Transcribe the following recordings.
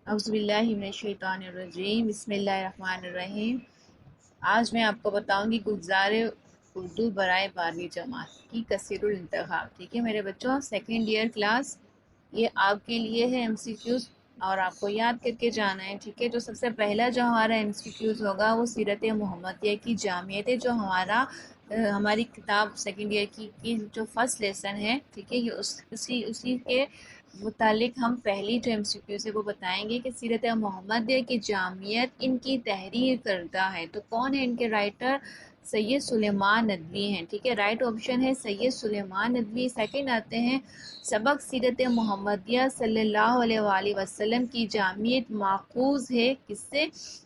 اعوذ باللہ من الشیطان الرجیم، بسم اللہ الرحمن الرحیم۔ آج میں آپ کو بتاؤں گی گلزار اردو برائے 12ویں جماعت کی کثیر الانتخاب۔ ٹھیک ہے میرے بچوں، سیکنڈ ایئر کلاس یہ آپ کے لیے ہے ایم سی کیوز، اور آپ کو یاد کر کے جانا ہے۔ ٹھیک ہے، جو سب سے پہلا جو ہمارا ایم سی کیوز ہوگا وہ سیرت محمدیہ کی جامعیت ہے، جو ہماری کتاب سیکنڈ ایئر کی جو فرسٹ لیسن ہے۔ ٹھیک ہے، یہ اسی کے متعلق ہم پہلی جو ایم سی کیو سے وہ بتائیں گے کہ سیرت محمدیہ کی جامعیت ان کی تحریر کرتا ہے۔ تو کون ہے ان کے رائٹر؟ سید سلیمان ندوی ہیں۔ ٹھیک ہے، رائٹ آپشن ہے سید سلیمان ندوی۔ سیکنڈ آتے ہیں، سبق سیرت محمدیہ صلی اللہ علیہ وآلہ وسلم کی جامعیت ماخوذ ہے کس سے؟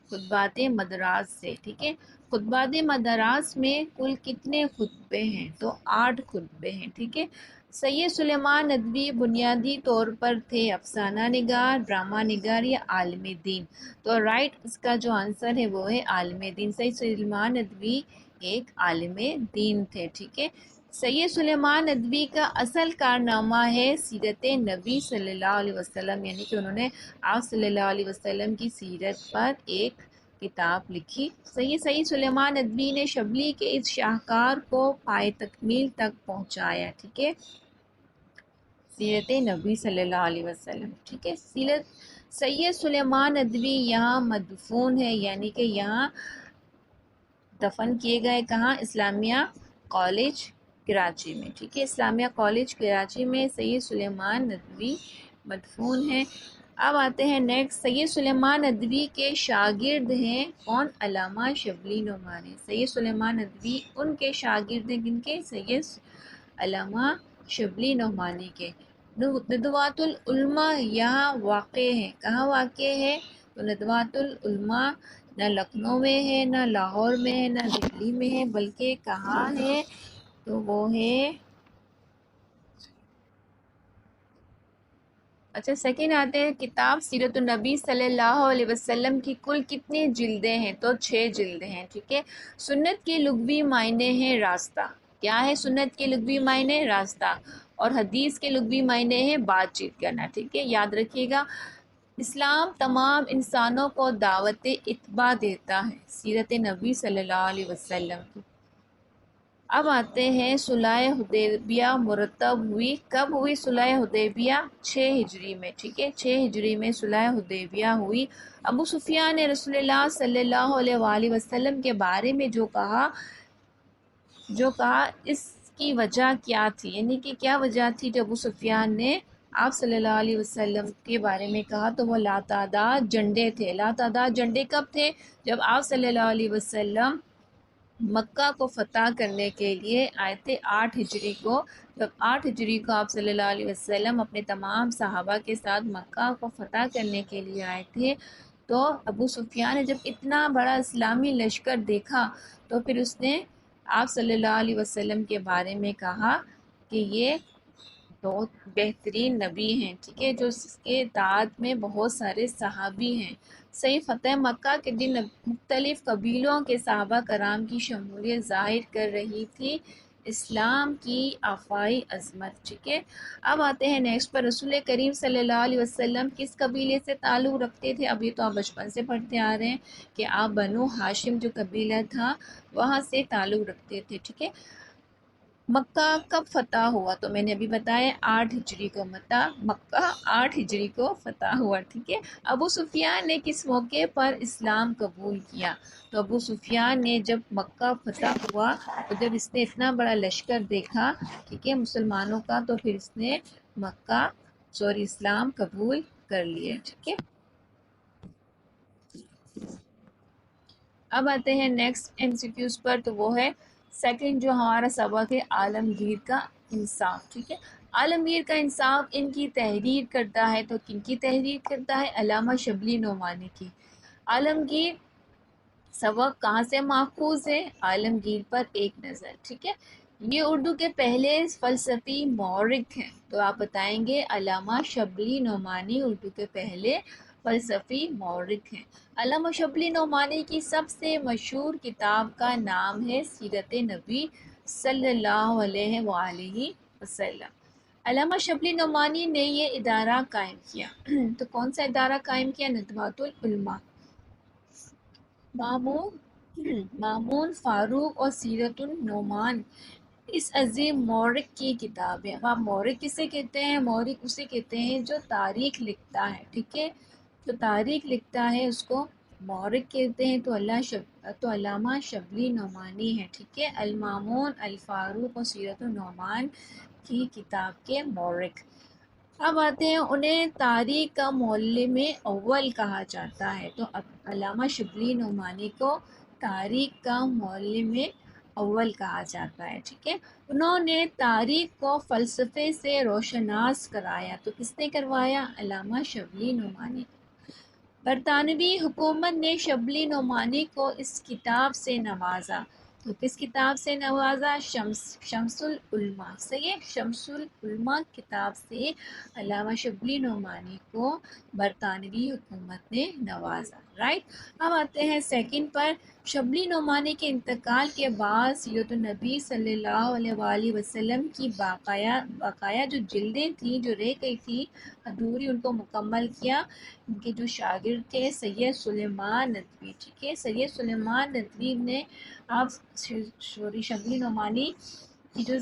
خطبات مدراس سے۔ ٹھیک ہے، خطبات مدراس میں کل کتنے خطبے ہیں؟ تو 8 خطبے ہیں۔ ٹھیک ہے، سید سلیمان ندوی بنیادی طور پر تھے افسانہ نگار، ڈرامہ نگار یا عالم دین؟ تو رائٹ اس کا جو آنسر ہے وہ ہے عالم دین۔ سید سلیمان ندوی ایک عالم دین تھے۔ ٹھیک ہے، سید سلیمان ندوی کا اصل کارنامہ ہے سیرت نبی صلی اللہ علیہ وسلم، یعنی کہ انہوں نے آپ صلی اللہ علیہ وسلم کی سیرت پر ایک کتاب لکھی۔ سید سلیمان ندوی نے شبلی کے اس شاہکار کو پائے تکمیل تک پہنچایا۔ ٹھیک ہے، سیرت نبی صلی اللہ علیہ وسلم۔ ٹھیک ہے، سید سلیمان ندوی یہاں مدفون ہے، یعنی کہ یہاں دفن کیے گئے کہاں؟ اسلامیہ کالج کراچی میں۔ ٹھیک ہے، اسلامیہ کالج کراچی میں سید سلیمان ندوی مدفون ہیں۔ اب آتے ہیں نیکسٹ، سید سلیمان ندوی کے شاگرد ہیں کون؟ علامہ شبلی نعمانی۔ سید سلیمان ندوی ان کے شاگرد ہیں، کن کے؟ سید علامہ شبلی نعمانی کے۔ ندوۃ العلماء یہاں واقع ہے، کہاں واقع ہے؟ تو ندوۃ العلماء نہ لکھنؤ میں ہے، نہ لاہور میں ہے، نہ دہلی میں ہے، بلکہ کہاں ہے؟ تو وہ ہے، اچھا سیکنڈ آتے ہیں، کتاب سیرت النبی صلی اللہ علیہ وسلم کی کل کتنی جلدیں ہیں؟ تو 6 جلدیں ہیں۔ ٹھیک ہے، سنت کے لغوی معنی ہیں راستہ۔ کیا ہے سنت کے لغوی معنی؟ راستہ۔ اور حدیث کے لغوی معنی ہیں بات چیت کرنا۔ ٹھیک ہے، یاد رکھیے گا۔ اسلام تمام انسانوں کو دعوت اتباع دیتا ہے سیرت نبی صلی اللہ علیہ وسلم کی۔ اب آتے ہیں، صلح حدیبیہ مرتب ہوئی کب ہوئی؟ صلح حدیبیہ 6 ہجری میں۔ ٹھیک ہے، 6 ہجری میں صلح حدیبیہ ہوئی۔ ابو سفیان نے رسول اللہ صلی اللہ علیہ وآلہ وسلم کے بارے میں جو کہا اس کی وجہ کیا تھی؟ یعنی کہ کیا وجہ تھی جو ابو سفیان نے آپ صلی اللہ علیہ وسلم کے بارے میں کہا؟ تو وہ لاتعداد جھنڈے تھے۔ لاتعداد جھنڈے کب تھے؟ جب آپ صلی اللہ علیہ وسلم مکہ کو فتح کرنے کے لیے آئے تھے 8 ہجری کو۔ جب 8 ہجری کو آپ صلی اللہ علیہ وسلم اپنے تمام صحابہ کے ساتھ مکہ کو فتح کرنے کے لیے آئے تھے، تو ابو سفیان نے جب اتنا بڑا اسلامی لشکر دیکھا تو پھر اس نے آپ صلی اللہ علیہ وسلم کے بارے میں کہا کہ یہ بہت بہترین نبی ہیں۔ ٹھیک ہے، جو اس کے اطاعت میں بہت سارے صحابی ہیں۔ صحیح فتح مکہ کے دن مختلف قبیلوں کے صحابہ کرام کی شمولیت ظاہر کر رہی تھی اسلام کی آفائی عظمت۔ ٹھیک ہے، اب آتے ہیں نیکسٹ پر، رسول کریم صلی اللہ علیہ وسلم کس قبیلے سے تعلق رکھتے تھے؟ ابھی تو آپ بچپن سے پڑھتے آ رہے ہیں کہ آپ بنو ہاشم جو قبیلہ تھا وہاں سے تعلق رکھتے تھے۔ ٹھیک ہے، مکہ کب فتح ہوا؟ تو میں نے ابھی بتایا 8 ہجری کو مکہ 8 ہجری کو فتح ہوا۔ ٹھیک ہے، ابو سفیان نے کس موقع پر اسلام قبول کیا؟ تو ابو سفیان نے جب مکہ فتح ہوا تو جب اس نے اتنا بڑا لشکر دیکھا، ٹھیک ہے، مسلمانوں کا، تو پھر اس نے اسلام قبول کر لیا۔ ٹھیک ہے، اب آتے ہیں نیکسٹ ایم سی کیوز پر، تو وہ ہے سیکنڈ جو ہمارا سبق ہے عالمگیر کا انصاف۔ ٹھیک ہے، عالمگیر کا انصاف ان کی تحریر کرتا ہے، تو کن کی تحریر کرتا ہے؟ علامہ شبلی نعمانی کی۔ عالمگیر سبق کہاں سے ماخوذ ہے؟ عالمگیر پر ایک نظر۔ ٹھیک ہے، یہ اردو کے پہلے فلسفی مورخ ہیں، تو آپ بتائیں گے علامہ شبلی نعمانی اردو کے پہلے فلسفی مورخ ہیں۔ علامہ شبلی نعمانی کی سب سے مشہور کتاب کا نام ہے سیرت نبی صلی اللہ علیہ وآلہ وسلم۔ علامہ شبلی نعمانی نے یہ ادارہ قائم کیا تو کون سا ادارہ قائم کیا؟ ندوۃ العلماء۔ مامون فاروق اور سیرت النعمان اس عظیم مورخ کی کتاب ہے۔ اب آپ مورخ کسے کہتے ہیں؟ مورخ اسے کہتے ہیں جو تاریخ لکھتا ہے، ٹھیک ہے، جو تاریخ لکھتا ہے اس کو مورخ کہتے ہیں۔ تو علامہ شبلی نعمانی ہے، ٹھیک ہے، المامون، الفاروق اور سیرت النعمان کی کتاب کے مورخ۔ اب آتے ہیں انہیں تاریخ کا معلم اول کہا جاتا ہے، تو علامہ شبلی نعمانی کو تاریخ کا معلم اول کہا جاتا ہے، ٹھیک ہے۔ انہوں نے تاریخ کو فلسفے سے روشناس کرایا، تو کس نے کروایا؟ علامہ شبلی نعمانی۔ برطانوی حکومت نے شبلی نعمانی کو اس کتاب سے نوازا، تو کس کتاب سے نوازا؟ شمس العلماء، صحیح ہے، شمس العلماء کتاب سے علامہ شبلی نعمانی کو برطانوی حکومت نے نوازا، رائٹ۔ اب آتے ہیں سیکنڈ پر، شبلی نعمانی کے انتقال کے بعد سیرت النبی صلی اللہ علیہ وآلہ وسلم کی باقایا جو جلدیں تھیں جو رہ گئی تھی ادھوری، ان کو مکمل کیا ان کے جو شاگرد تھے سید سلیمان ندوی، ٹھیک ہے، سید سلیمان ندوی نے آپ شبلی نعمانی کی جو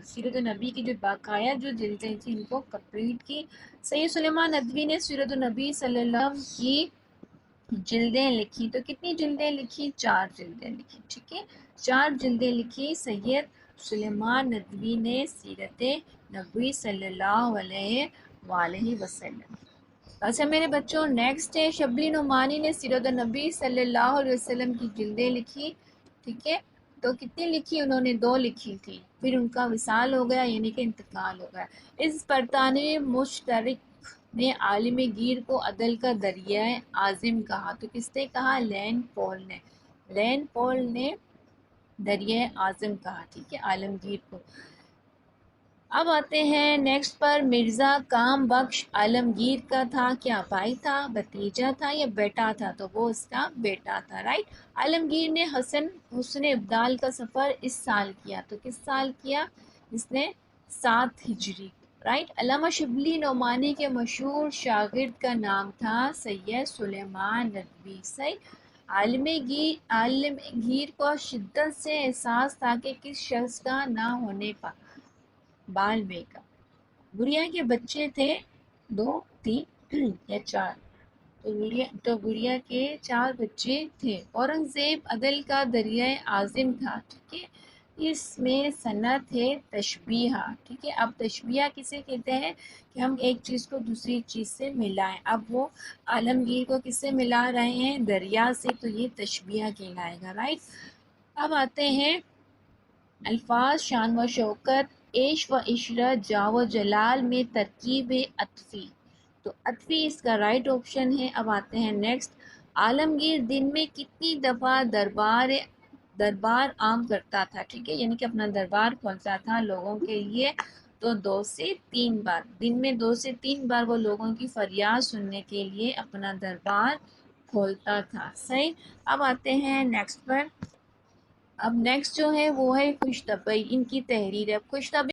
سیرت النبی کی جو باقایا جو جلدیں تھیں ان کو کمپلیٹ کی۔ سید سلیمان ندوی نے سیرت النبی صلی اللہ علیہ وسلم کی جلدیں لکھی، تو کتنی جلدیں لکھی؟ 4 جلدیں لکھی، ٹھیک ہے، 4 جلدیں لکھی سید سلیمان ندوی نے سیرت نبوی صلی اللہ علیہ وآلہ وسلم۔ اچھا میرے بچوں، نیکسٹ ہے شبلی نعمانی نے سیرت النبی صلی اللہ علیہ وسلم کی جلدیں لکھی، ٹھیک ہے، تو کتنی لکھی؟ انہوں نے 2 لکھی تھی، پھر ان کا وصال ہو گیا یعنی کہ انتقال ہو گیا۔ اس برطانوی مشترک نے عالم گیر کو عدل کا دریائے عظیم کہا، تو کس نے کہا؟ لین پول نے دریائے عظیم کہا، ٹھیک ہے، عالمگیر کو۔ اب آتے ہیں نیکسٹ پر، مرزا کام بخش عالمگیر کا تھا کیا بھائی تھا، بھتیجا تھا یا بیٹا تھا؟ تو وہ اس کا بیٹا تھا، رائٹ۔ عالمگیر نے حسن ابدال کا سفر اس سال کیا، تو کس سال کیا؟ اس نے 7 ہجری، رائٹ۔ علامہ شبلی نعمانی کے مشہور شاگرد کا نام تھا سید سلیمان ندوی، صحیح۔ عالم گیر کو شدت سے احساس تھا کہ کس شخص کا نہ ہونے پر بال بیگم، گڑیا کے بچے تھے 2 3 یا 4، تو گڑیا کے 4 بچے تھے۔ اورنگزیب عدل کا دریائے عظیم تھا، ٹھیک ہے، اس میں صنعت ہے تشبیہ، ٹھیک ہے۔ اب تشبیہ کسے کہتے ہیں؟ کہ ہم ایک چیز کو دوسری چیز سے ملائیں، اب وہ عالمگیر کو کس سے ملا رہے ہیں؟ دریا سے، تو یہ تشبیہ کہلائے گا، رائٹ۔ اب آتے ہیں الفاظ شان و شوکت، عیش و عشرت، جاہ و جلال میں ترکیب عطفی، تو عطفی اس کا رائٹ آپشن ہے۔ اب آتے ہیں نیکسٹ، عالمگیر دن میں کتنی دفعہ دربار عام کرتا تھا، ٹھیک ہے، یعنی کہ اپنا دربار کھولتا تھا لوگوں کے لیے، تو 2 سے 3 بار، دن میں 2 سے 3 بار وہ لوگوں کی فریاد سننے کے لیے اپنا دربار کھولتا تھا، صحیح۔ اب آتے ہیں نیکسٹ پر، اب نیکسٹ جو ہے وہ ہے خوش طبعی، ان کی تحریر ہے۔ خوش طبعی